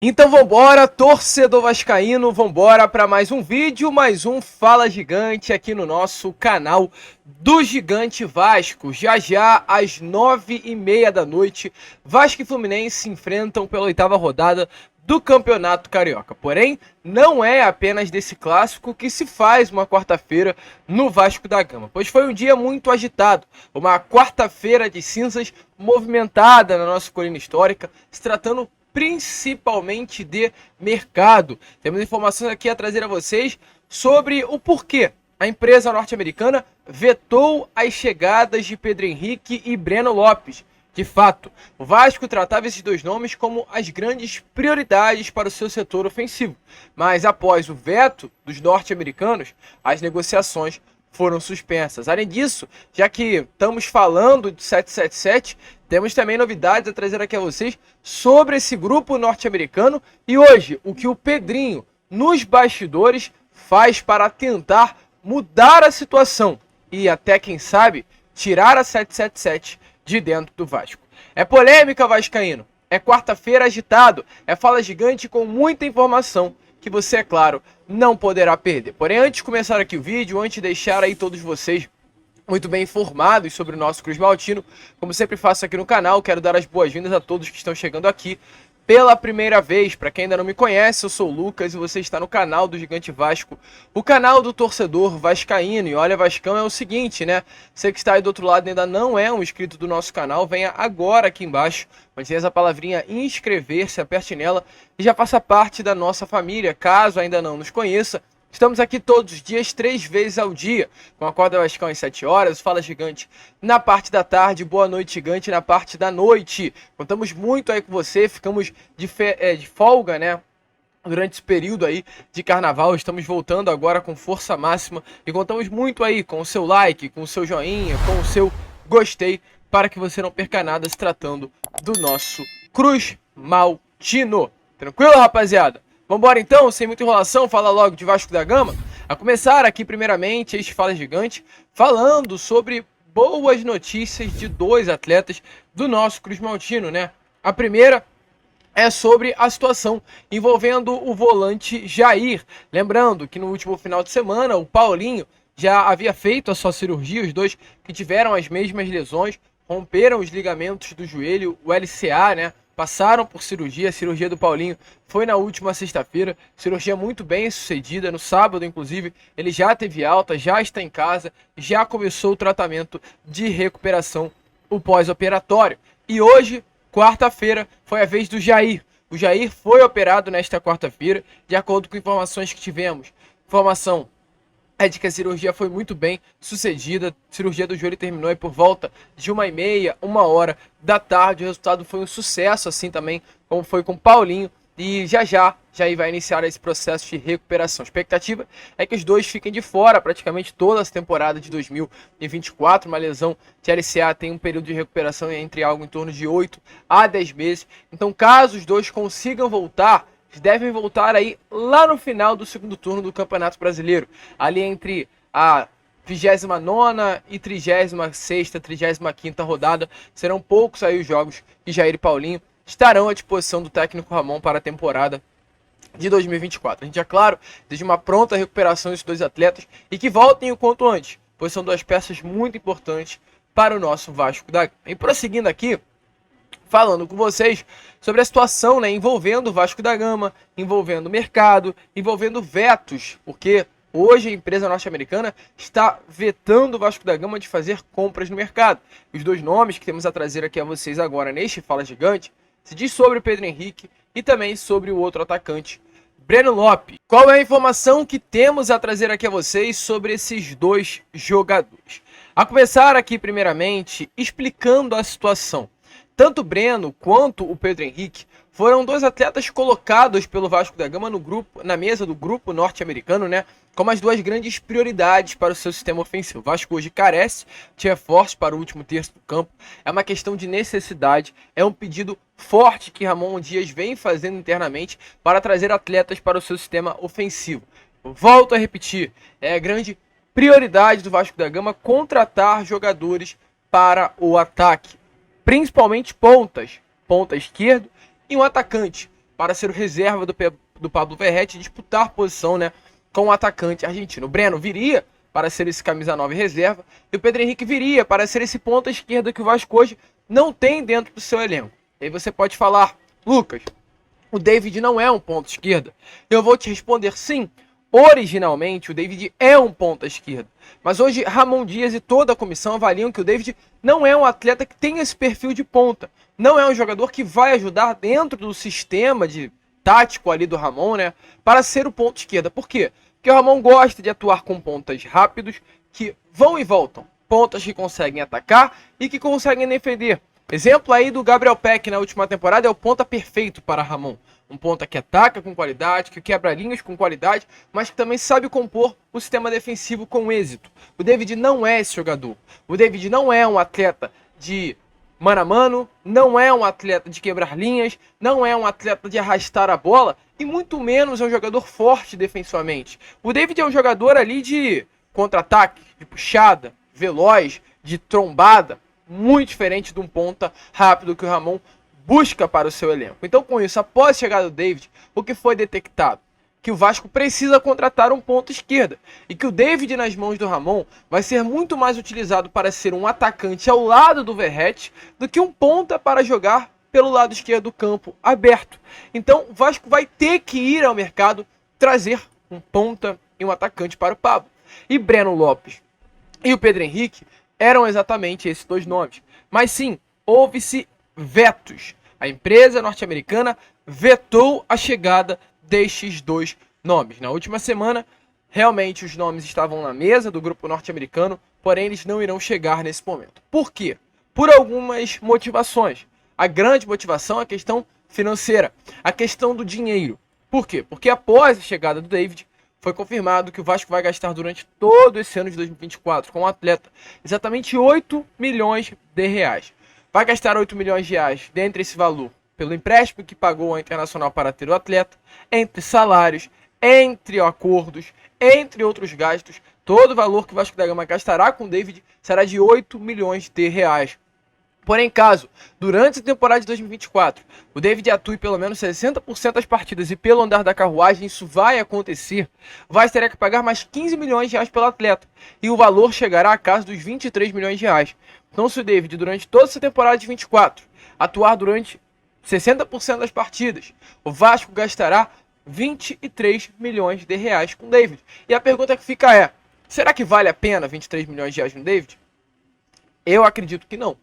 Então vambora, torcedor vascaíno, vambora para mais um vídeo, mais um Fala Gigante aqui no nosso canal do Gigante Vasco. Já já, às 9h30 da noite, Vasco e Fluminense se enfrentam pela 8ª rodada do Campeonato Carioca. Porém, não é apenas desse clássico que se faz uma quarta-feira no Vasco da Gama, pois foi um dia muito agitado, uma quarta-feira de cinzas movimentada na nossa colina histórica, se tratando principalmente de mercado. Temos informações aqui a trazer a vocês sobre o porquê a empresa norte-americana vetou as chegadas de Pedro Henrique e Breno Lopes. De fato, o Vasco tratava esses dois nomes como as grandes prioridades para o seu setor ofensivo, mas após o veto dos norte-americanos, as negociações foram suspensas. Além disso, já que estamos falando de 777, temos também novidades a trazer aqui a vocês sobre esse grupo norte-americano e hoje o que o Pedrinho, nos bastidores, faz para tentar mudar a situação e até, quem sabe, tirar a 777 de dentro do Vasco. É polêmica, vascaíno, é quarta-feira agitado, é Fala Gigante com muita informação que você, é claro, não poderá perder. Porém, antes de começar aqui o vídeo, antes de deixar aí todos vocês muito bem informados sobre o nosso Cruz Maltino, como sempre faço aqui no canal, quero dar as boas-vindas a todos que estão chegando aqui pela primeira vez. Para quem ainda não me conhece, eu sou o Lucas e você está no canal do Gigante Vasco, o canal do torcedor vascaíno. E olha, Vascão, é o seguinte, né? Você que está aí do outro lado e ainda não é um inscrito do nosso canal, venha agora aqui embaixo, onde tem essa palavrinha inscrever-se, aperte nela e já faça parte da nossa família. Caso ainda não nos conheça, estamos aqui todos os dias, 3 vezes ao dia, com a Acorda Vascão às 7 horas, Fala Gigante na parte da tarde, Boa Noite Gigante na parte da noite. Contamos muito aí com você, ficamos de folga, né? Durante esse período aí de carnaval, estamos voltando agora com força máxima e contamos muito aí com o seu like, com o seu joinha, com o seu gostei, para que você não perca nada se tratando do nosso Cruz Maltino. Tranquilo, rapaziada? Vambora então, sem muita enrolação, fala logo de Vasco da Gama. A começar aqui primeiramente este Fala Gigante, falando sobre boas notícias de 2 atletas do nosso Cruz Maltino, né? A primeira é sobre a situação envolvendo o volante Jair. Lembrando que no último final de semana o Paulinho já havia feito a sua cirurgia, os dois que tiveram as mesmas lesões, romperam os ligamentos do joelho, o LCA, né? Passaram por cirurgia, a cirurgia do Paulinho foi na última sexta-feira, cirurgia muito bem sucedida, no sábado inclusive, ele já teve alta, já está em casa, já começou o tratamento de recuperação, o pós-operatório. E hoje, quarta-feira, foi a vez do Jair. O Jair foi operado nesta quarta-feira, de acordo com informações que tivemos. Informação é de que a cirurgia foi muito bem sucedida, a cirurgia do joelho terminou aí por volta de 1h30, 1h da tarde, o resultado foi um sucesso, assim também como foi com o Paulinho, e já vai iniciar esse processo de recuperação. A expectativa é que os dois fiquem de fora praticamente toda essa temporada de 2024, uma lesão de LCA tem um período de recuperação entre algo em torno de 8 a 10 meses, então caso os dois consigam voltar, devem voltar aí lá no final do segundo turno do Campeonato Brasileiro, ali entre a 29ª e 36ª, 35ª rodada. Serão poucos aí os jogos que Jair e Paulinho estarão à disposição do técnico Ramon para a temporada de 2024. A gente, é claro, deseja uma pronta recuperação desses dois atletas e que voltem o quanto antes, pois são 2 peças muito importantes para o nosso Vasco da Gama. E prosseguindo aqui, falando com vocês sobre a situação, né, envolvendo o Vasco da Gama, envolvendo o mercado, envolvendo vetos, porque hoje a empresa norte-americana está vetando o Vasco da Gama de fazer compras no mercado. Os 2 nomes que temos a trazer aqui a vocês agora neste Fala Gigante se diz sobre o Pedro Henrique e também sobre o outro atacante, Breno Lopes. Qual é a informação que temos a trazer aqui a vocês sobre esses 2 jogadores? A começar aqui primeiramente explicando a situação. Tanto o Breno quanto o Pedro Henrique foram 2 atletas colocados pelo Vasco da Gama no grupo, na mesa do grupo norte-americano, né, como as 2 grandes prioridades para o seu sistema ofensivo. O Vasco hoje carece de reforços para o último terço do campo, é uma questão de necessidade, é um pedido forte que Ramon Dias vem fazendo internamente para trazer atletas para o seu sistema ofensivo. Volto a repetir, é a grande prioridade do Vasco da Gama contratar jogadores para o ataque, principalmente ponta esquerdo e um atacante. para ser o reserva do Pablo Verratti e disputar posição, né, com o atacante argentino. O Breno viria para ser esse camisa 9 reserva e o Pedro Henrique viria para ser esse ponta esquerda que o Vasco hoje não tem dentro do seu elenco. E aí você pode falar, Lucas, o David não é um ponta esquerda. Eu vou te responder sim. Originalmente, o David é um ponta esquerda. Mas hoje, Ramon Dias e toda a comissão avaliam que o David não é um atleta que tem esse perfil de ponta. Não é um jogador que vai ajudar dentro do sistema de tático ali do Ramon, né? Para ser o ponta esquerda. Por quê? Porque o Ramon gosta de atuar com pontas rápidos que vão e voltam. Pontas que conseguem atacar e que conseguem defender. Exemplo aí do Gabriel Peck na última temporada é o ponta perfeito para Ramon. Um ponta que ataca com qualidade, que quebra linhas com qualidade, mas que também sabe compor o sistema defensivo com êxito. O David não é esse jogador. O David não é um atleta de mano a mano, não é um atleta de quebrar linhas, não é um atleta de arrastar a bola e muito menos é um jogador forte defensivamente. O David é um jogador ali de contra-ataque, de puxada, veloz, de trombada, muito diferente de um ponta rápido que o Ramon busca para o seu elenco. Então, com isso, após a chegada do David, o que foi detectado? Que o Vasco precisa contratar um ponta esquerda e que o David nas mãos do Ramon vai ser muito mais utilizado para ser um atacante ao lado do Verratti do que um ponta para jogar pelo lado esquerdo do campo aberto. Então, o Vasco vai ter que ir ao mercado trazer um ponta e um atacante para o Pablo. E Breno Lopes e o Pedro Henrique eram exatamente esses dois nomes. Mas sim, houve-se vetos. A empresa norte-americana vetou a chegada destes dois nomes. Na última semana, realmente os nomes estavam na mesa do grupo norte-americano, porém eles não irão chegar nesse momento. Por quê? Por algumas motivações. A grande motivação é a questão financeira, a questão do dinheiro. Por quê? Porque após a chegada do David, foi confirmado que o Vasco vai gastar durante todo esse ano de 2024 com o atleta exatamente 8 milhões de reais. Vai gastar 8 milhões de reais dentre esse valor pelo empréstimo que pagou ao Internacional para ter o atleta, entre salários, entre acordos, entre outros gastos. Todo o valor que o Vasco da Gama gastará com o David será de 8 milhões de reais. Porém, caso, durante a temporada de 2024, o David atue pelo menos 60% das partidas e pelo andar da carruagem, isso vai acontecer, o Vasco terá que pagar mais 15 milhões de reais pelo atleta, e o valor chegará a casa dos 23 milhões de reais. Então, se o David, durante toda essa temporada de 24, atuar durante 60% das partidas, o Vasco gastará 23 milhões de reais com o David. E a pergunta que fica é, será que vale a pena 23 milhões de reais no David? Eu acredito que não.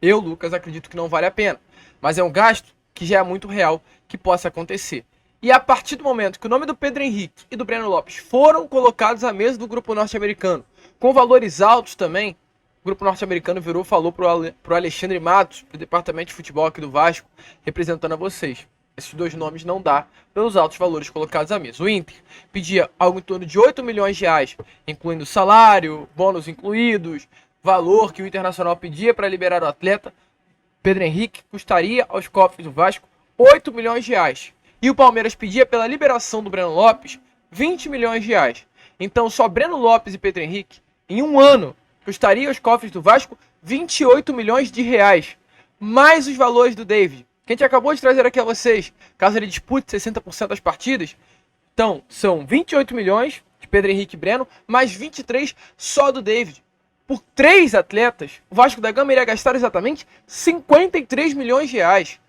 Eu, Lucas, acredito que não vale a pena. Mas é um gasto que já é muito real que possa acontecer. E a partir do momento que o nome do Pedro Henrique e do Breno Lopes foram colocados à mesa do grupo norte-americano, com valores altos também, o grupo norte-americano virou e falou pro Alexandre Matos, do departamento de futebol aqui do Vasco, representando a vocês. Esses dois nomes não dá pelos altos valores colocados à mesa. O Inter pedia algo em torno de 8 milhões de reais, incluindo salário, bônus incluídos, valor que o Internacional pedia para liberar o atleta. Pedro Henrique custaria aos cofres do Vasco 8 milhões de reais. E o Palmeiras pedia pela liberação do Breno Lopes 20 milhões de reais. Então só Breno Lopes e Pedro Henrique, em um ano, custaria aos cofres do Vasco 28 milhões de reais. Mais os valores do David, que a gente acabou de trazer aqui a vocês, caso ele dispute 60% das partidas. Então, são 28 milhões de Pedro Henrique e Breno, mais 23 só do David. Por 3 atletas, o Vasco da Gama iria gastar exatamente 53 milhões de reais.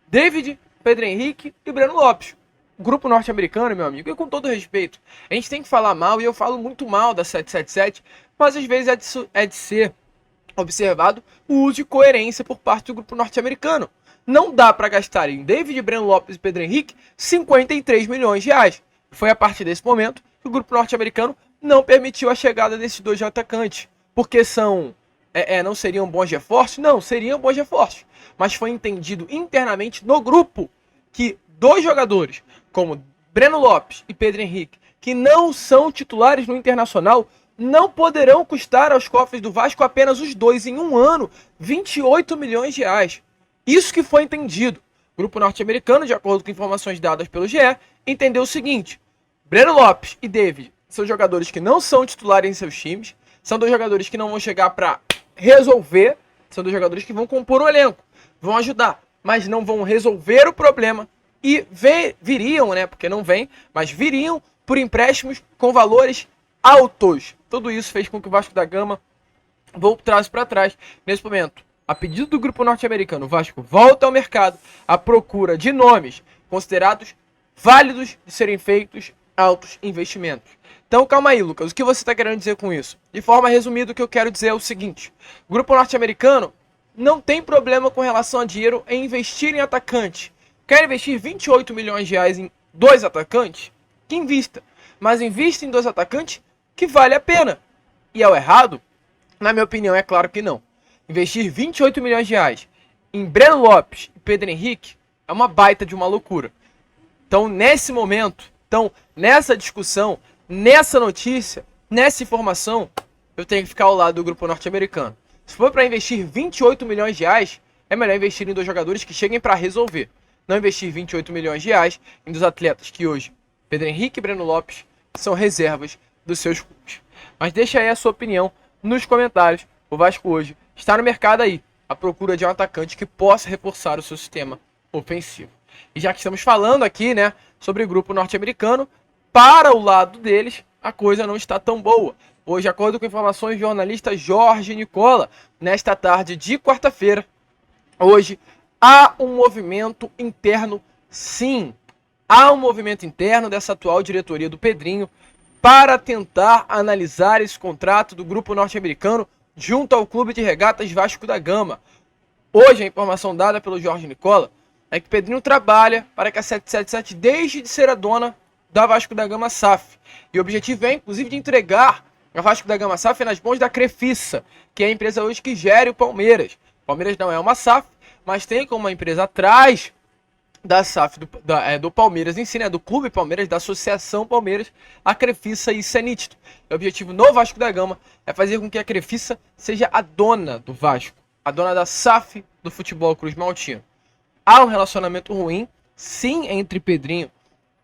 David, Pedro Henrique e Breno Lopes. O grupo norte-americano, meu amigo, e com todo respeito, a gente tem que falar mal, e eu falo muito mal da 777, mas às vezes é de ser observado o uso de coerência por parte do grupo norte-americano. Não dá para gastar em David, Breno Lopes e Pedro Henrique 53 milhões de reais. Foi a partir desse momento que o grupo norte-americano não permitiu a chegada desses dois atacantes. Porque não seriam bons reforços? Não, seriam bons reforços. Mas foi entendido internamente no grupo que dois jogadores, como Breno Lopes e Pedro Henrique, que não são titulares no Internacional, não poderão custar aos cofres do Vasco apenas os dois em um ano 28 milhões de reais. Isso que foi entendido. O grupo norte-americano, de acordo com informações dadas pelo GE, entendeu o seguinte: Breno Lopes e David são jogadores que não são titulares em seus times, são dois jogadores que não vão chegar para resolver, são dois jogadores que vão compor o elenco, vão ajudar, mas não vão resolver o problema e viriam, né, porque não vem, mas viriam por empréstimos com valores altos. Tudo isso fez com que o Vasco da Gama voltasse para trás nesse momento. A pedido do grupo norte-americano, o Vasco volta ao mercado à procura de nomes considerados válidos de serem feitos altos investimentos. Então calma aí, Lucas, o que você está querendo dizer com isso? De forma resumida, o que eu quero dizer é o seguinte: o grupo norte-americano não tem problema com relação a dinheiro em investir em atacante. Quer investir 28 milhões de reais em 2 atacantes? Que invista. Mas invista em 2 atacantes que vale a pena. E é o errado? Na minha opinião, é claro que não. Investir 28 milhões de reais em Breno Lopes e Pedro Henrique é uma baita de uma loucura. Então, nesse momento, nessa discussão, nessa notícia, nessa informação, eu tenho que ficar ao lado do grupo norte-americano. Se for para investir 28 milhões de reais, é melhor investir em 2 jogadores que cheguem para resolver. Não investir 28 milhões de reais em 2 atletas que hoje, Pedro Henrique e Breno Lopes, são reservas dos seus clubes. Mas deixa aí a sua opinião nos comentários. O Vasco hoje está no mercado aí, à procura de um atacante que possa reforçar o seu sistema ofensivo. E já que estamos falando aqui, né, sobre o grupo norte-americano, para o lado deles, a coisa não está tão boa. Hoje, de acordo com informações do jornalista Jorge Nicola, nesta tarde de quarta-feira, hoje, há um movimento interno, sim. Há um movimento interno dessa atual diretoria do Pedrinho para tentar analisar esse contrato do grupo norte-americano junto ao Clube de Regatas Vasco da Gama. Hoje, a informação dada pelo Jorge Nicola é que o Pedrinho trabalha para que a 777 deixe de ser a dona da Vasco da Gama SAF. E o objetivo é, inclusive, de entregar a Vasco da Gama SAF nas mãos da Crefissa, que é a empresa hoje que gere o Palmeiras. O Palmeiras não é uma SAF, mas tem como uma empresa atrás da SAF do Palmeiras em si, né, do Clube Palmeiras, da Associação Palmeiras, a Crefissa, e isso é nítido. O objetivo no Vasco da Gama é fazer com que a Crefissa seja a dona do Vasco, a dona da SAF do Futebol Cruz Maltino. Há um relacionamento ruim, sim, entre Pedrinho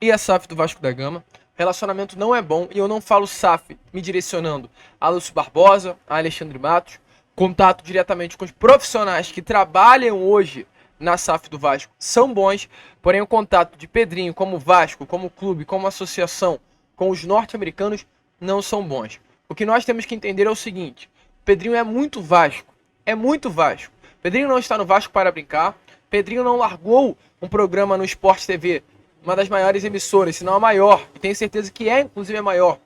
e a SAF do Vasco da Gama. O relacionamento não é bom, e eu não falo SAF me direcionando a Lúcio Barbosa, a Alexandre Matos. Contato diretamente com os profissionais que trabalham hoje na SAF do Vasco são bons, porém o contato de Pedrinho como Vasco, como clube, como associação com os norte-americanos não são bons. O que nós temos que entender é o seguinte: Pedrinho é muito Vasco, Pedrinho não está no Vasco para brincar. Pedrinho não largou um programa no Sport TV, uma das maiores emissoras, se não a maior, e tenho certeza que é inclusive a maior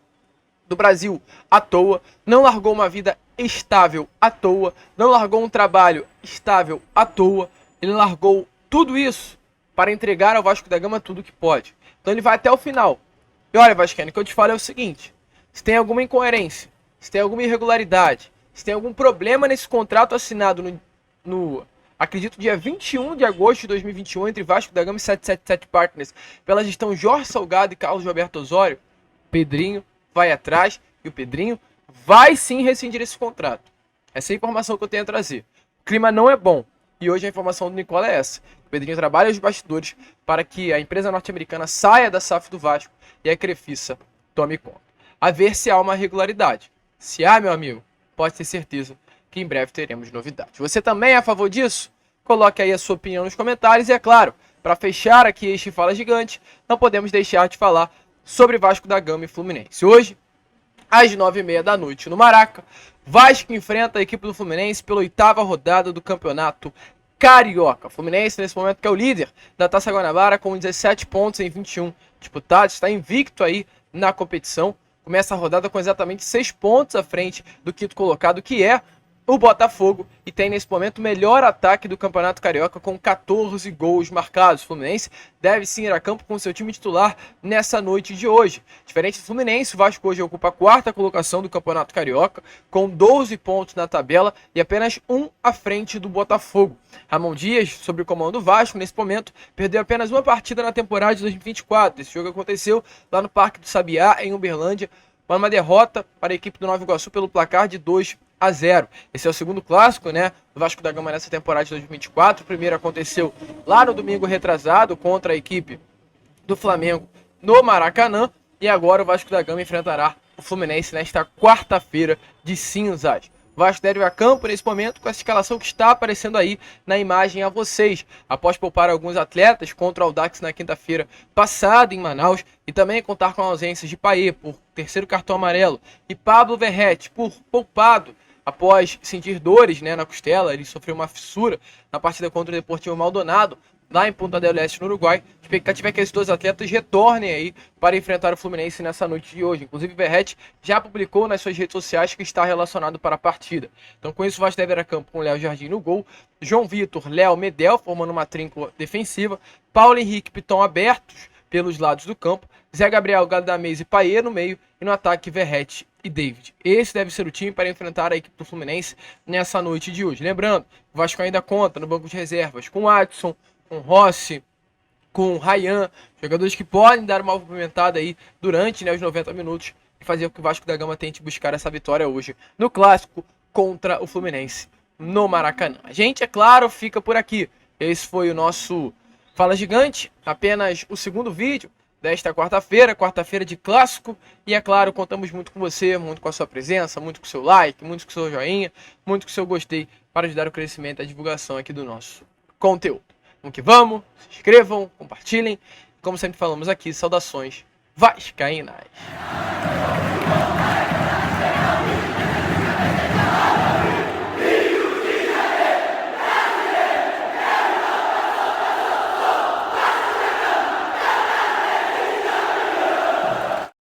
do Brasil, à toa. Não largou uma vida estável à toa, não largou um trabalho estável à toa. Ele largou tudo isso para entregar ao Vasco da Gama tudo que pode. Então ele vai até o final. E olha, Vascaíno, o que eu te falo é o seguinte: se tem alguma incoerência, se tem alguma irregularidade, se tem algum problema nesse contrato assinado acredito, dia 21 de agosto de 2021, entre Vasco da Gama e 777 Partners, pela gestão Jorge Salgado e Carlos Roberto Osório, Pedrinho vai atrás e o Pedrinho vai sim rescindir esse contrato. Essa é a informação que eu tenho a trazer. O clima não é bom. E hoje a informação do Nicola é essa: o Pedrinho trabalha os bastidores para que a empresa norte-americana saia da SAF do Vasco e a Crefissa tome conta. A ver se há uma regularidade. Se há, meu amigo, pode ter certeza que em breve teremos novidades. Você também é a favor disso? Coloque aí a sua opinião nos comentários. E é claro, para fechar aqui este Fala Gigante, não podemos deixar de falar sobre Vasco da Gama e Fluminense. Hoje, às 9h30 da noite no Maraca, Vasco enfrenta a equipe do Fluminense pela 8ª rodada do Campeonato Carioca. O Fluminense, nesse momento, que é o líder da Taça Guanabara, com 17 pontos em 21 disputados, está invicto aí na competição. Começa a rodada com exatamente 6 pontos à frente do quinto colocado, que é o Botafogo, e tem nesse momento o melhor ataque do Campeonato Carioca, com 14 gols marcados. O Fluminense deve sim ir a campo com seu time titular nessa noite de hoje. Diferente do Fluminense, o Vasco hoje ocupa a 4ª colocação do Campeonato Carioca, com 12 pontos na tabela e apenas 1 à frente do Botafogo. Ramon Dias, sob o comando do Vasco, nesse momento, perdeu apenas uma partida na temporada de 2024. Esse jogo aconteceu lá no Parque do Sabiá, em Uberlândia, uma derrota para a equipe do Nova Iguaçu pelo placar de 2-0. Esse é o segundo clássico, né, do Vasco da Gama nessa temporada de 2024. O primeiro aconteceu lá no domingo retrasado contra a equipe do Flamengo no Maracanã. E agora o Vasco da Gama enfrentará o Fluminense nesta quarta-feira de cinzas. Vasco deve ir a campo nesse momento com essa escalação que está aparecendo aí na imagem a vocês. Após poupar alguns atletas contra o Audax na quinta-feira passada em Manaus e também contar com a ausência de Paê por terceiro cartão amarelo e Pablo Verratti por poupado após sentir dores, na costela. Ele sofreu uma fissura na partida contra o Deportivo Maldonado, lá em Punta del Este, no Uruguai. A expectativa é que esses dois atletas retornem aí para enfrentar o Fluminense nessa noite de hoje. Inclusive, o Verratti já publicou nas suas redes sociais que está relacionado para a partida. Então, com isso, o Vasco deve ir a campo com Léo Jardim no gol, João Vitor, Léo, Medel, formando uma trinca defensiva, Paulo Henrique e Piton abertos pelos lados do campo, Zé Gabriel, Gadamés e Paê no meio, e no ataque, Verratti e David. Esse deve ser o time para enfrentar a equipe do Fluminense nessa noite de hoje. Lembrando, o Vasco ainda conta no banco de reservas com Adson, com Rossi, com Ryan, jogadores que podem dar uma movimentada aí durante os 90 minutos e fazer com que o Vasco da Gama tente buscar essa vitória hoje no Clássico contra o Fluminense no Maracanã. A gente, é claro, fica por aqui. Esse foi o nosso Fala Gigante, apenas o segundo vídeo desta quarta-feira de Clássico, e é claro, contamos muito com você, muito com a sua presença, muito com o seu like, muito com o seu joinha, muito com o seu gostei para ajudar o crescimento e a divulgação aqui do nosso conteúdo. Vamos que vamos, se inscrevam, compartilhem. Como sempre falamos aqui, saudações vascaínas.